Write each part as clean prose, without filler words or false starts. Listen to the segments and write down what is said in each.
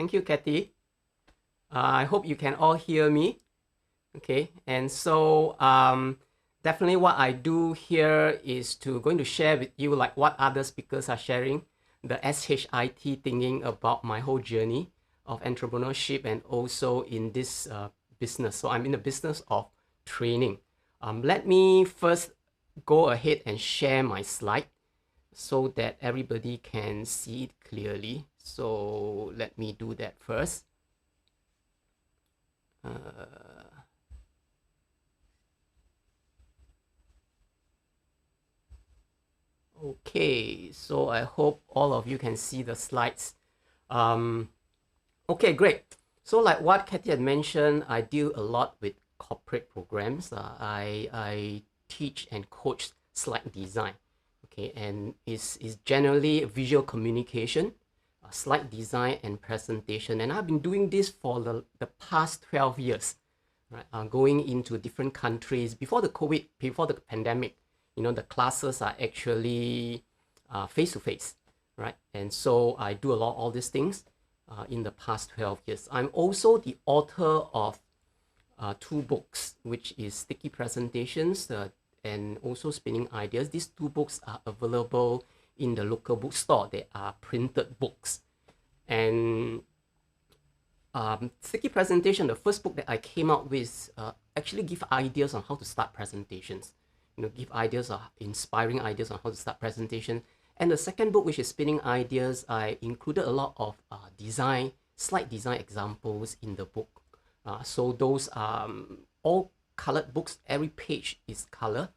Thank you, Kathy. I hope you can all hear me. Okay, and so definitely what I do here is going to share with you like what other speakers are sharing, the S.H.I.T thinking about my whole journey of entrepreneurship and also in this business. So I'm in the business of training. Let me first go ahead and share my slide so that everybody can see it clearly. So let me do that first. Okay, so I hope all of you can see the slides. Okay, great. So like what Kathy had mentioned, I deal a lot with corporate programs. I teach and coach slide design. Okay, and it's generally visual communication, slide design and presentation. And I've been doing this for the past 12 years, right? Going into different countries. Before the COVID, before the pandemic, you know, the classes are actually face-to-face, right? And so I do a lot of all these things in the past 12 years. I'm also the author of 2 books, which is Sticky Presentations and also Spinning Ideas. These 2 books are available in the local bookstore. They are printed books. And Sticky Presentation, the first book that I came out with, actually give ideas on how to start presentations. You know, give ideas, inspiring ideas on how to start presentation. And the second book, which is Spinning Ideas, I included a lot of slide design examples in the book. So those are all colored books. Every page is color.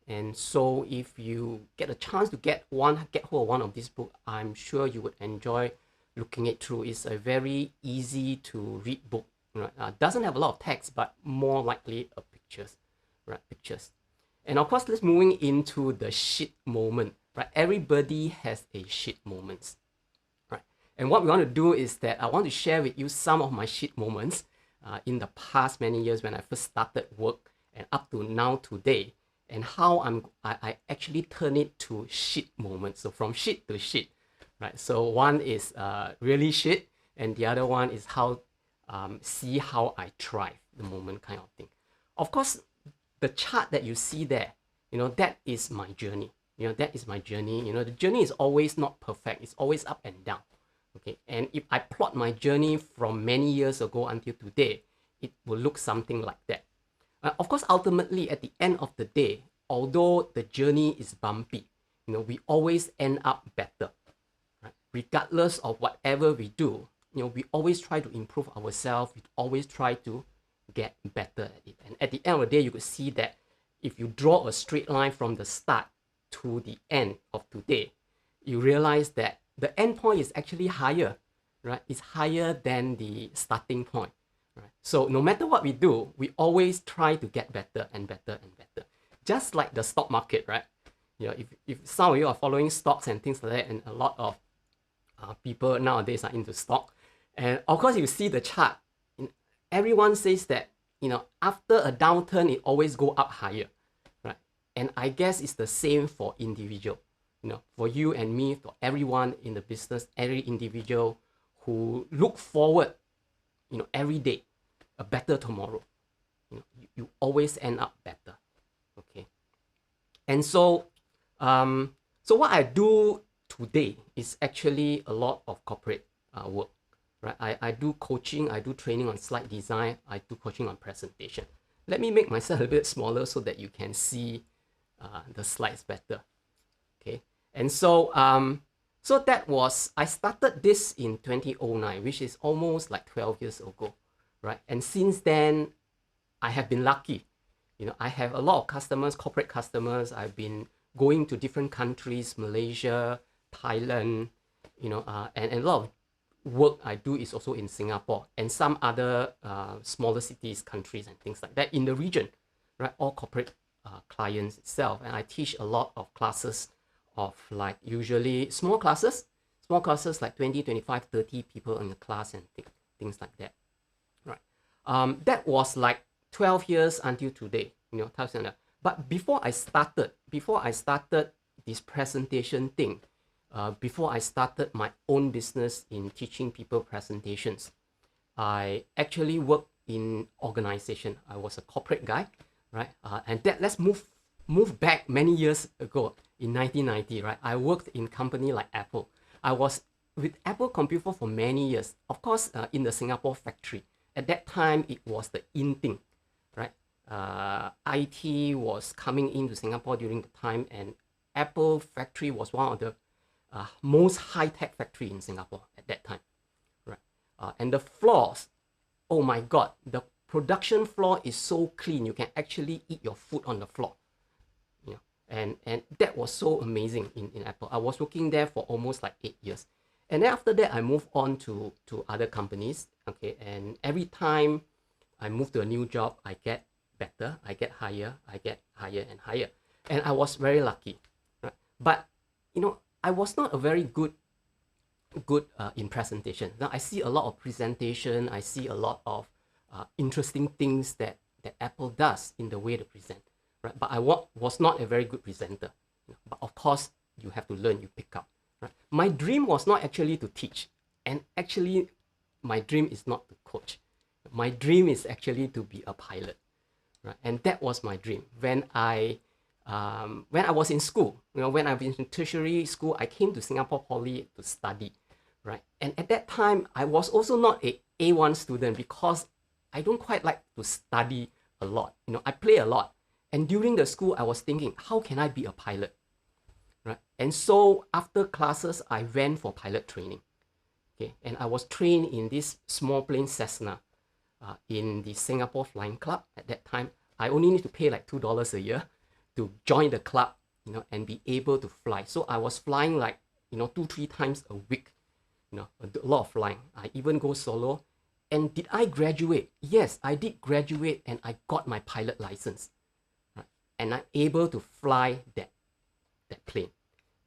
And so if you get a chance to get hold of one of these books, I'm sure you would enjoy looking it through. It's a very easy to read book. Right? Doesn't have a lot of text, but more likely pictures, right? Pictures. And of course, let's moving into the shit moment, right? Everybody has a shit moments, right? And what we want to do is that I want to share with you some of my shit moments in the past many years when I first started work and up to now today, and how I actually turn it to shit moments. So from shit to shit, right? So one is really shit, and the other one is how see how I thrive the moment kind of thing. Of course, the chart that you see there, you know, that is my journey. You know, that is my journey. You know, the journey is always not perfect. It's always up and down. Okay, and if I plot my journey from many years ago until today, it will look something like that. Of course, ultimately, at the end of the day, although the journey is bumpy, you know, we always end up better, right? Regardless of whatever we do, you know, we always try to improve ourselves. We always try to get better at it. And at the end of the day, you could see that if you draw a straight line from the start to the end of today, you realize that the end point is actually higher, right? It's higher than the starting point, right? So no matter what we do, we always try to get better and better and better. Just like the stock market, right? You know, if some of you are following stocks and things like that, and a lot of people nowadays are into stock, and of course you see the chart. Everyone says that, you know, after a downturn, it always go up higher, right? And I guess it's the same for individual, you know, for you and me, for everyone in the business, every individual who look forward, you know, every day, a better tomorrow. You know, you always end up better, okay? And so, so what I do today is actually a lot of corporate work. Right? I do coaching, I do training on slide design, I do coaching on presentation. Let me make myself a bit smaller so that you can see the slides better. Okay, and so so that was, I started this in 2009, which is almost like 12 years ago, right? And since then, I have been lucky. You know, I have a lot of customers, corporate customers. I've been going to different countries, Malaysia, Thailand, you know, and a lot of work I do is also in Singapore and some other smaller cities, countries, and things like that in the region, right? All corporate clients itself. And I teach a lot of classes of like usually small classes like 20, 25, 30 people in the class and things like that, right? That was like 12 years until today, you know. But before I started this presentation thing, before I started my own business in teaching people presentations, I actually worked in organization. I was a corporate guy, right? And that let's move back many years ago in 1990, right? I worked in company like Apple. I was with Apple Computer for many years. Of course, in the Singapore factory. At that time, it was the in thing, right? IT was coming into Singapore during the time, and Apple factory was one of the most high-tech factory in Singapore at that time, right? And the floors, oh my God, the production floor is so clean. You can actually eat your food on the floor, you know. And that was so amazing in Apple. I was working there for almost like 8 years. And then after that, I moved on to other companies, okay? And every time I move to a new job, I get better, I get higher and higher. And I was very lucky, right? But, you know, I was not a very good in presentation. Now, I see a lot of presentation, I see a lot of interesting things that Apple does in the way to present, right? But I was not a very good presenter. But of course, you have to learn, you pick up. Right? My dream was not actually to teach, and actually, my dream is not to coach. My dream is actually to be a pilot, right? And that was my dream. When I was in school, you know, when I was in tertiary school, I came to Singapore Poly to study, right? And at that time, I was also not a A1 student because I don't quite like to study a lot. You know, I play a lot. And during the school, I was thinking, how can I be a pilot? Right? And so after classes, I went for pilot training. Okay, and I was trained in this small plane Cessna in the Singapore Flying Club. At that time, I only need to pay like $2 a year to join the club, you know, and be able to fly. So I was flying like, you know, 2-3 times a week, you know, a lot of flying. I even go solo. And did I graduate? Yes, I did graduate, and I got my pilot license, right? And I'm able to fly that plane,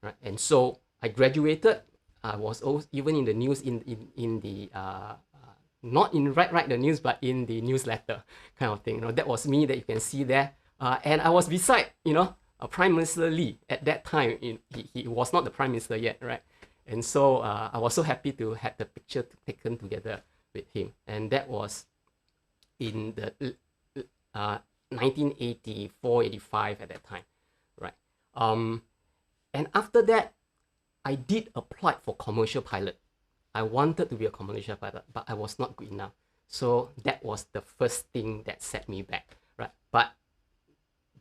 right? And so I graduated. I was also even in the news in the not in write the news, but in the newsletter kind of thing. You know, that was me that you can see there. And I was beside, you know, Prime Minister Lee at that time. He was not the Prime Minister yet, right? And so I was so happy to have the picture taken together with him. And that was in the 1984, 85 at that time, right? And after that, I did apply for commercial pilot. I wanted to be a commercial pilot, but I was not good enough. So that was the first thing that set me back, right? But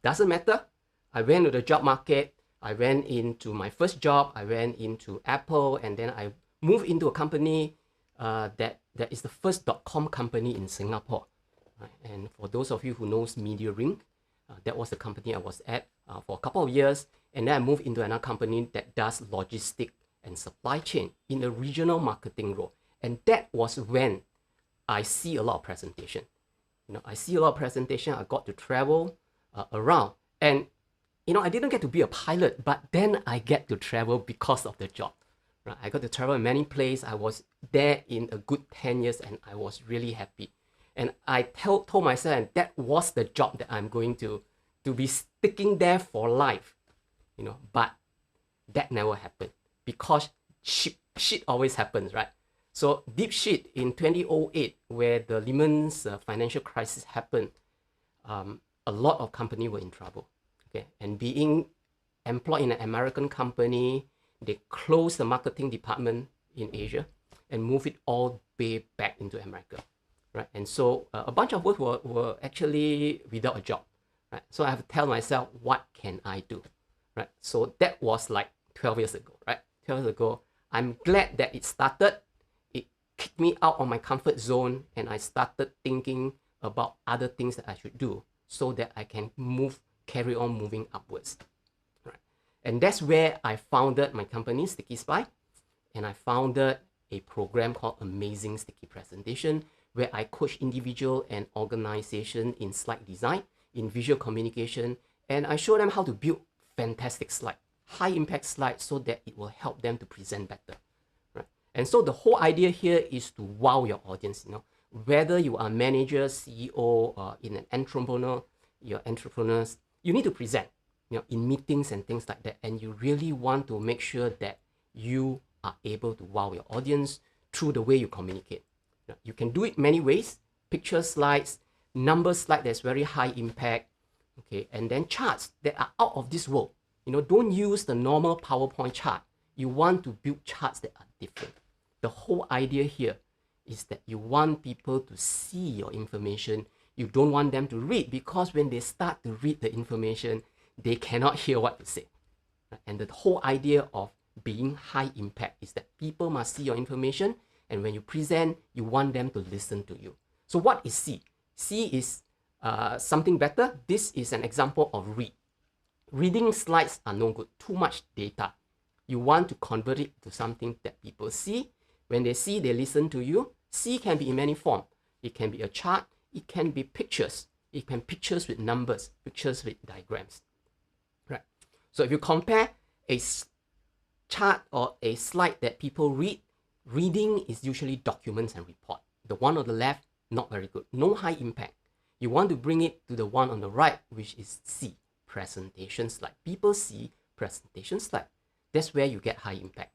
doesn't matter. I went to the job market. I went into my first job. I went into Apple, and then I moved into a company that is the first .com company in Singapore. Right? And for those of you who knows Media Ring, that was the company I was at for a couple of years. And then I moved into another company that does logistics and supply chain in a regional marketing role. And that was when I see a lot of presentation. You know, I see a lot of presentation. I got to travel around. And, you know, I didn't get to be a pilot, but then I get to travel because of the job. Right? I got to travel in many places. I was there in a good 10 years, and I was really happy. And I told myself, and that was the job that I'm going to be sticking there for life. You know, but that never happened because shit always happens, right? So deep shit in 2008, where the Lehman's financial crisis happened, a lot of companies were in trouble. Okay, and being employed in an American company, they closed the marketing department in Asia and moved it all the way back into America, right? And so a bunch of us were actually without a job, right? So I have to tell myself, what can I do? Right, so that was like 12 years ago, right? 12 years ago. I'm glad that it started. It kicked me out of my comfort zone, and I started thinking about other things that I should do so that I can carry on moving upwards, right? And that's where I founded my company, Sticky Spy, and I founded a program called Amazing Sticky Presentation, where I coach individual and organization in slide design, in visual communication, and I show them how to build fantastic slide, high impact slide, so that it will help them to present better, right? And so the whole idea here is to wow your audience. You know, whether you are a manager, CEO, or in an entrepreneur, you're entrepreneurs, you need to present, you know, in meetings and things like that, and you really want to make sure that you are able to wow your audience through the way you communicate. You can do it many ways: picture slides, number slide that's very high impact, okay, and then charts that are out of this world. Don't use the normal PowerPoint chart. You want to build charts that are different. The whole idea here is that you want people to see your information. You don't want them to read, because when they start to read the information, they cannot hear what you say. And the whole idea of being high impact is that people must see your information, and when you present, you want them to listen to you. So what is C? C is something better. This is an example of read. Reading slides are no good. Too much data. You want to convert it to something that people see. When they see, they listen to you. C can be in many forms. It can be a chart. It can be pictures. It can be pictures with numbers, pictures with diagrams. Right. So if you compare a chart or a slide that people read, reading is usually documents and report. The one on the left, not very good. No high impact. You want to bring it to the one on the right, which is C, presentation slide. People see presentation slide. That's where you get high impact,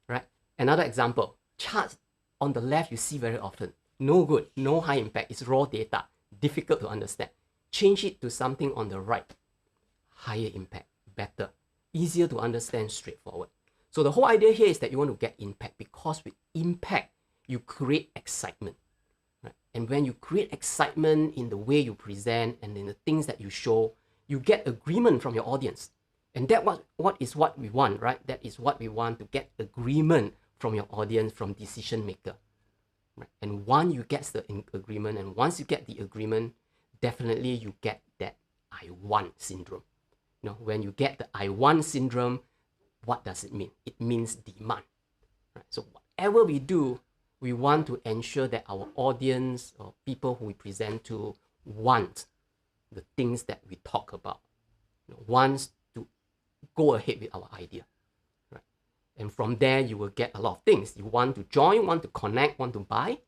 right? Another example, charts on the left you see very often. No good, no high impact. It's raw data, difficult to understand. Change it to something on the right. Higher impact, better, easier to understand, straightforward. So the whole idea here is that you want to get impact, because with impact, you create excitement. Right? And when you create excitement in the way you present and in the things that you show, you get agreement from your audience. And that what is what we want, right? That is what we want, to get agreement from your audience, from decision maker. Right? And once you get the agreement, and once you get the agreement, definitely you get that I want syndrome. When you get the I want syndrome, what does it mean? It means demand. Right? So whatever we do, we want to ensure that our audience or people who we present to want the things that we talk about, wants to go ahead with our idea. Right? And from there, you will get a lot of things. You want to join, want to connect, want to buy,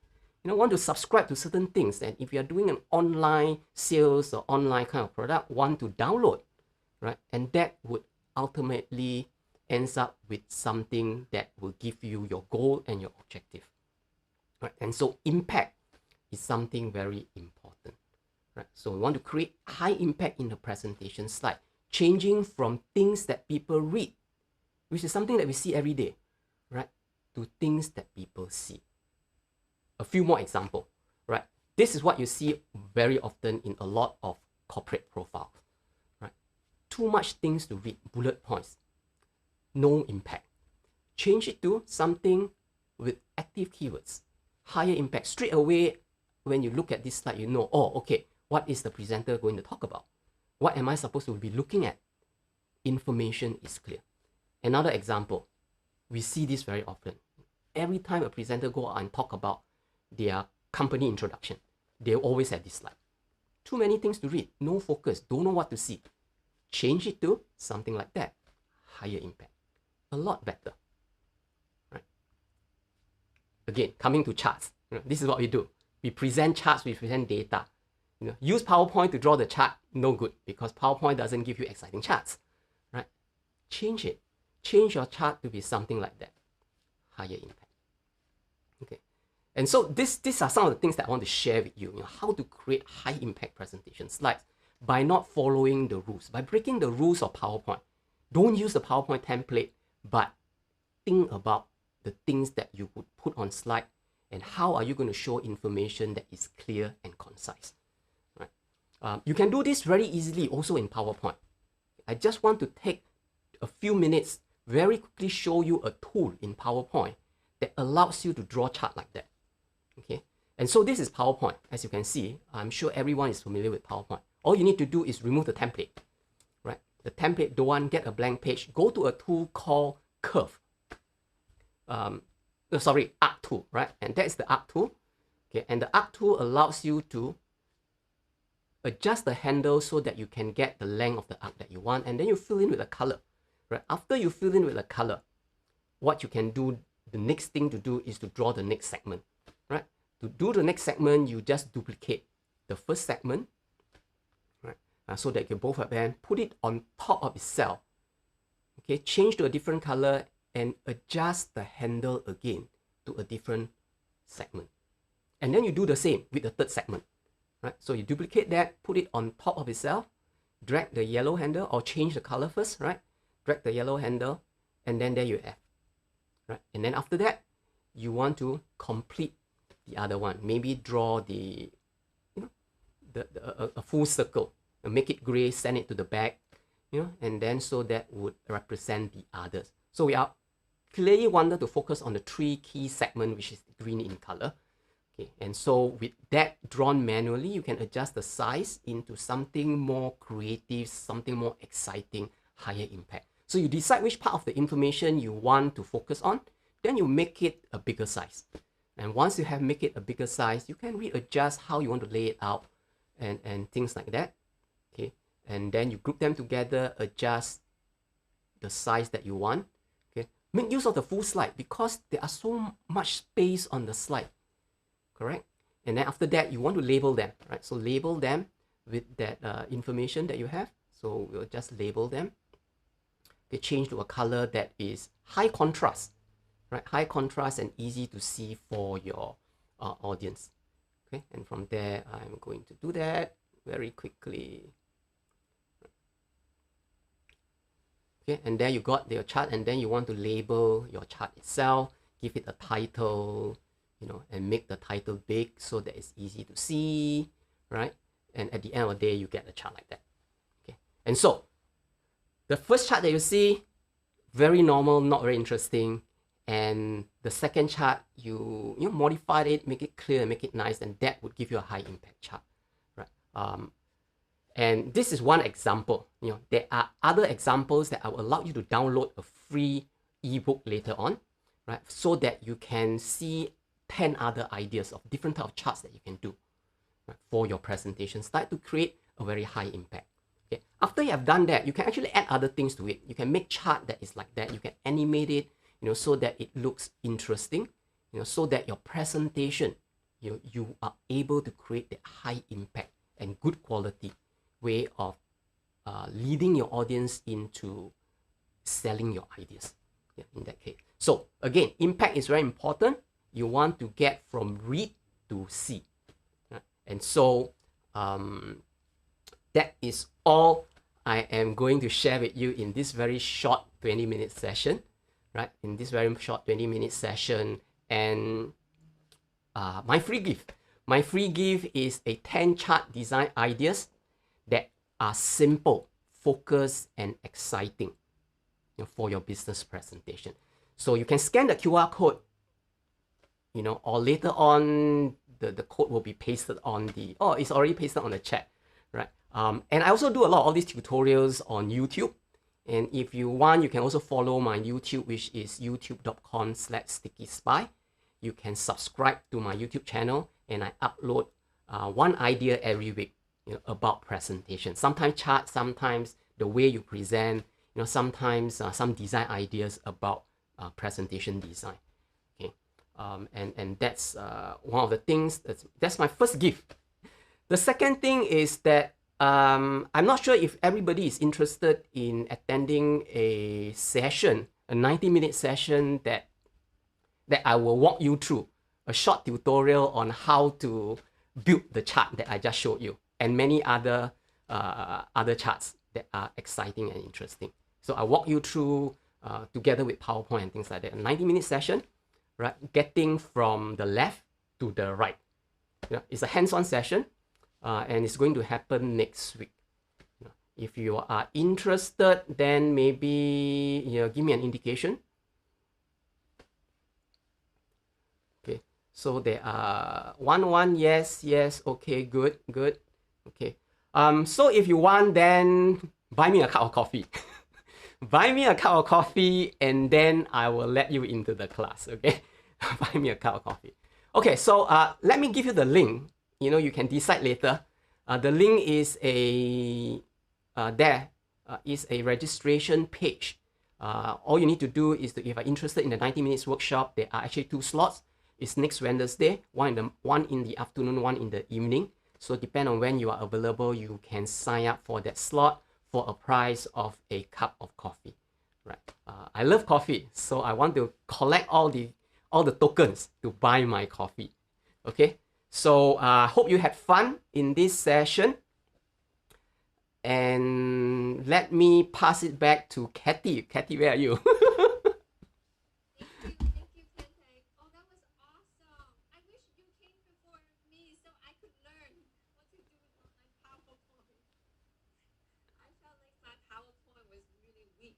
want to subscribe to certain things. And if you are doing an online sales or online kind of product, want to download, right? And that would ultimately ends up with something that will give you your goal and your objective. Right? And so impact is something very important. Right? So we want to create high impact in the presentation slide, changing from things that people read, which is something that we see every day, right, to things that people see. A few more examples, right? This is what you see very often in a lot of corporate profiles, right? Too much things to read, bullet points, no impact. Change it to something with active keywords, higher impact. Straight away, when you look at this slide, you know, oh, okay, what is the presenter going to talk about? What am I supposed to be looking at? Information is clear. Another example, we see this very often. Every time a presenter go out and talk about their company introduction, they always have this slide. Too many things to read, no focus, don't know what to see. Change it to something like that, higher impact, a lot better. Right? Again, coming to charts, this is what we do. We present charts, we present data. Use PowerPoint to draw the chart, no good, because PowerPoint doesn't give you exciting charts. Right? Change it. Change your chart to be something like that, higher impact. Okay, and so these are some of the things that I want to share with you. How to create high impact presentation slides by not following the rules, by breaking the rules of PowerPoint. Don't use the PowerPoint template, but think about the things that you would put on slide and how are you going to show information that is clear and concise. Right? You can do this very easily also in PowerPoint. I just want to take a few minutes, very quickly show you a tool in PowerPoint that allows you to draw a chart like that. Okay, and so this is PowerPoint. As you can see, I'm sure everyone is familiar with PowerPoint. All you need to do is remove the template. Right? The template, don't want, get a blank page, go to a tool called Curve. Arc tool, right? And that's the Arc tool. Okay, and the Arc tool allows you to adjust the handle so that you can get the length of the arc that you want, and then you fill in with a color. Right? After you fill in with a color, what you can do, the next thing to do is to draw the next segment. Right? To do the next segment, you just duplicate the first segment, right? So that you can both have them, put it on top of itself. Okay, change to a different color and adjust the handle again to a different segment. And then you do the same with the third segment, right? So you duplicate that, put it on top of itself, drag the yellow handle, or change the color first, right? Drag the yellow handle, and then there you have, right? And then after that, you want to complete the other one. Maybe draw the, a full circle, and make it gray, send it to the back, and then so that would represent the others. So we are clearly wanted to focus on the 3 key segments, which is green in color. Okay, and so with that drawn manually, you can adjust the size into something more creative, something more exciting, higher impact. So you decide which part of the information you want to focus on, then you make it a bigger size. And once you have make it a bigger size, you can readjust how you want to lay it out and things like that. Okay, and then you group them together, adjust the size that you want. Okay, make use of the full slide because there are so much space on the slide. Correct? And then after that, you want to label them, right? So label them with that information that you have. So we'll just label them. Okay, change to a color that is high contrast, right? High contrast and easy to see for your audience. Okay, and from there, I'm going to do that very quickly. Okay, and there you got your chart, and then you want to label your chart itself, give it a title, and make the title big so that it's easy to see, right? And at the end of the day, you get a chart like that. Okay, and so the first chart that you see, very normal, not very interesting. And the second chart, you modify it, make it clear, make it nice, and that would give you a high impact chart, right? And this is one example. There are other examples that I will allow you to download a free ebook later on, right? So that you can see 10 other ideas of different type of charts that you can do, right, for your presentation slide to create a very high impact. Okay. After you have done that, you can actually add other things to it. You can make chart that is like that. You can animate it, so that it looks interesting, so that your presentation, you are able to create that high impact and good quality way of leading your audience into selling your ideas, in that case. So again, impact is very important. You want to get from read to see, right? And so that is all I am going to share with you in this very short 20-minute session, right? In this very short 20-minute session. And my free gift is a 10 chart design ideas that are simple, focused, and exciting, for your business presentation. So you can scan the QR code, or later on the code will be pasted on the, it's already pasted on the chat, right? And I also do a lot of all these tutorials on YouTube. And if you want, you can also follow my YouTube, which is youtube.com/stickyspy. You can subscribe to my YouTube channel, and I upload one idea every week, about presentation. Sometimes charts, sometimes the way you present, sometimes some design ideas about presentation design. Okay, and that's one of the things. That's my first gift. The second thing is that I'm not sure if everybody is interested in attending a session, a 90-minute session that I will walk you through, a short tutorial on how to build the chart that I just showed you, and many other charts that are exciting and interesting. So I walk you through together with PowerPoint and things like that. A 90-minute session, right? Getting from the left to the right. It's a hands-on session. And it's going to happen next week. If you are interested, then maybe give me an indication. Okay, so there are one, yes, okay, good. Okay, so if you want, then buy me a cup of coffee. Buy me a cup of coffee, and then I will let you into the class. Okay, buy me a cup of coffee. Okay, so let me give you the link. You can decide later. The link is a registration page. All you need to do is if you're interested in the 90 minutes workshop, there are actually 2 slots. It's next Wednesday, one in the afternoon, one in the evening. So depending on when you are available, you can sign up for that slot for a price of a cup of coffee. right? I love coffee, so I want to collect all the tokens to buy my coffee. Okay, so hope you had fun in this session, and let me pass it back to Kathy. Kathy, where are you? Thank you, Pente. Oh, that was awesome. I wish you came before me so I could learn what to do with my PowerPoint. I felt like my PowerPoint was really weak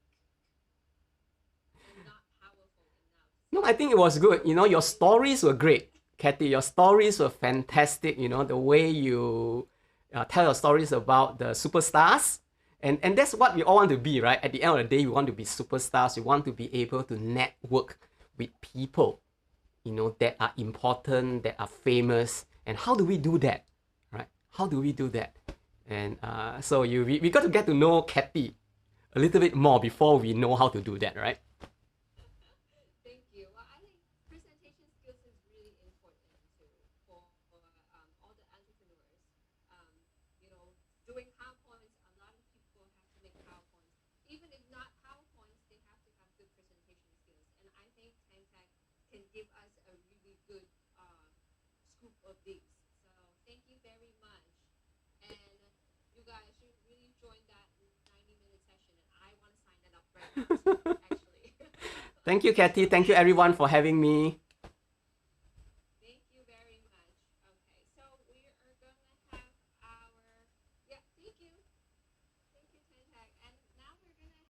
and not powerful enough. So No, I think it was good. You know, your stories were great, Kathy. Your stories were fantastic. You know, the way you tell your stories about the superstars. And that's what we all want to be, right? At the end of the day, we want to be superstars. We want to be able to network with people, you know, that are important, that are famous. And how do we do that, right? How do we do that? And so we got to get to know Kathy a little bit more before we know how to do that, right? thank you. Well, I think presentation skills is really important too for all the entrepreneurs. Um, you know, doing PowerPoints, a lot of people have to make PowerPoints. Even if not PowerPoints, they have to have good presentation skills. And I think Tech can give us a really good scoop of these. So thank you very much. And you guys should really join that 90-minute session. And I want to sign that up right now, too, actually. Thank you, Kathy. Thank you, everyone, for having me.